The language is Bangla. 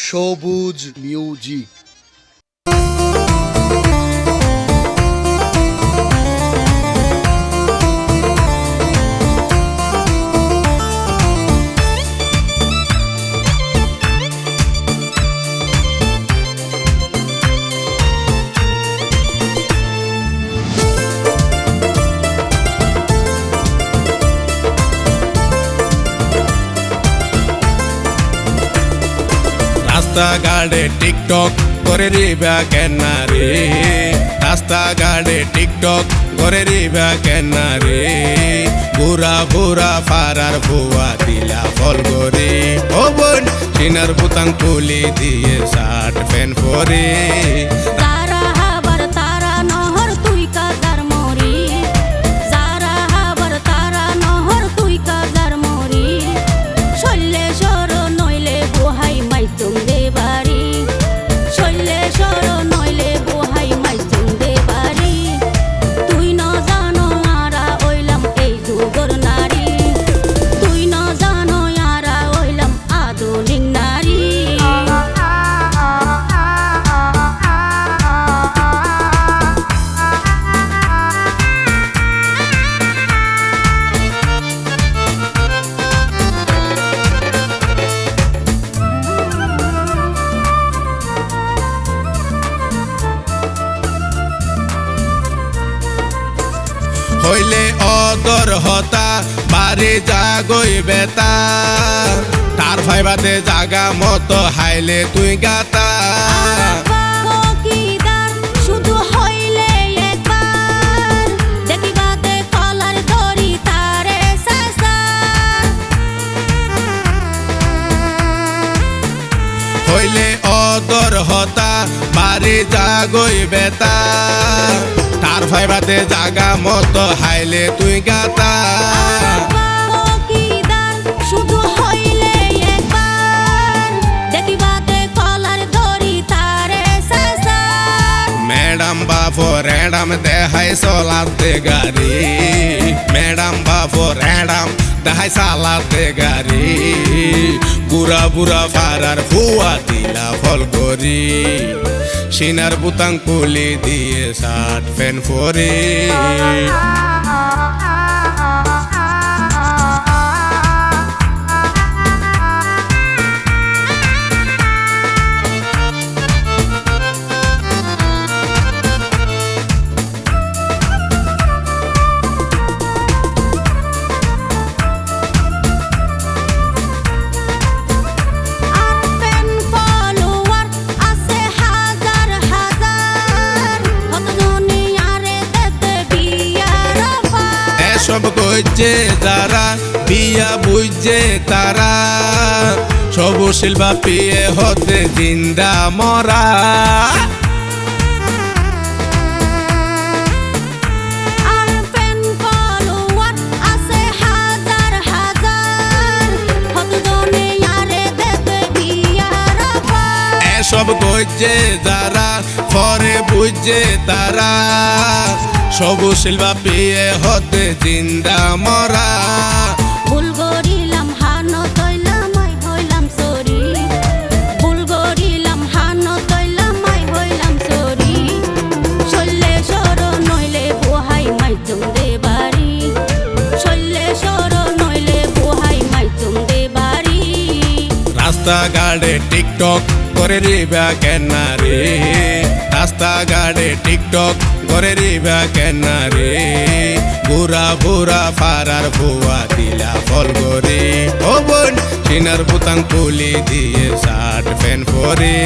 সবুজ মিউজিক। রাস্তাঘাটে টিকটক করে রিবা কেনারে, রাস্তাঘাটে টিকটক করে রিবা কেনারে, বুড়া বুড়া ফারার ভুয়া দিলা ফল করে, ও বোন সিনার বুতাং খুলি দিয়ে শার্ট প্যান্ট পরে। হইলে অদর হতা বাড়ি জাগই বেতা, তার ভাইবাতে জাগা মতো হাইলে তুই গাতা। হইলে অদর হতা বাড়ি জাগই বেতা, তার ভাইবাতে জাগা মতো হাইলে তুই গাতা। ম্যাডাম বাপো র্যাডাম দেখাই চলাতে গাড়ি, ম্যাডাম বাপো র্যাডাম দেখাই চালাতে গাড়ি, বুড়া বুড়া ফারার ভুয়া দিলা ফল করি, সিনার বুতাং খুলি দিয়ে শার্ট প্যান্ট পরে। সব কইছে যারা বিয়া বুঝছে তারা, সব শিল্পা পিয়ে হতে জিন্দা মরা। সব কইছে যারা পরে বুঝছে তারা, সব শিল্পা পেয়ে হতে জিন্দা মরা। ভুল করিলাম হানো তৈলাম আই হইলাম সরি, ভুল করিলাম হানো তৈলাম আই হইলাম সরি, চললে সর নইলে বুহাই মাইচুম দে বাড়ি, চললে সর নইলে বুহাই মাইচুম দে বাড়ি। রাস্তাঘাটে টিকটক করে রিবা কেনারে, রাস্তাঘাটে টিকটক করে রিবা কেনারে, বুড়া বুড়া ফারার ভুয়া দিলা ফল করে, ও বোন সিনার বুতাং খুলি দিয়ে শার্ট প্যান্ট পরে।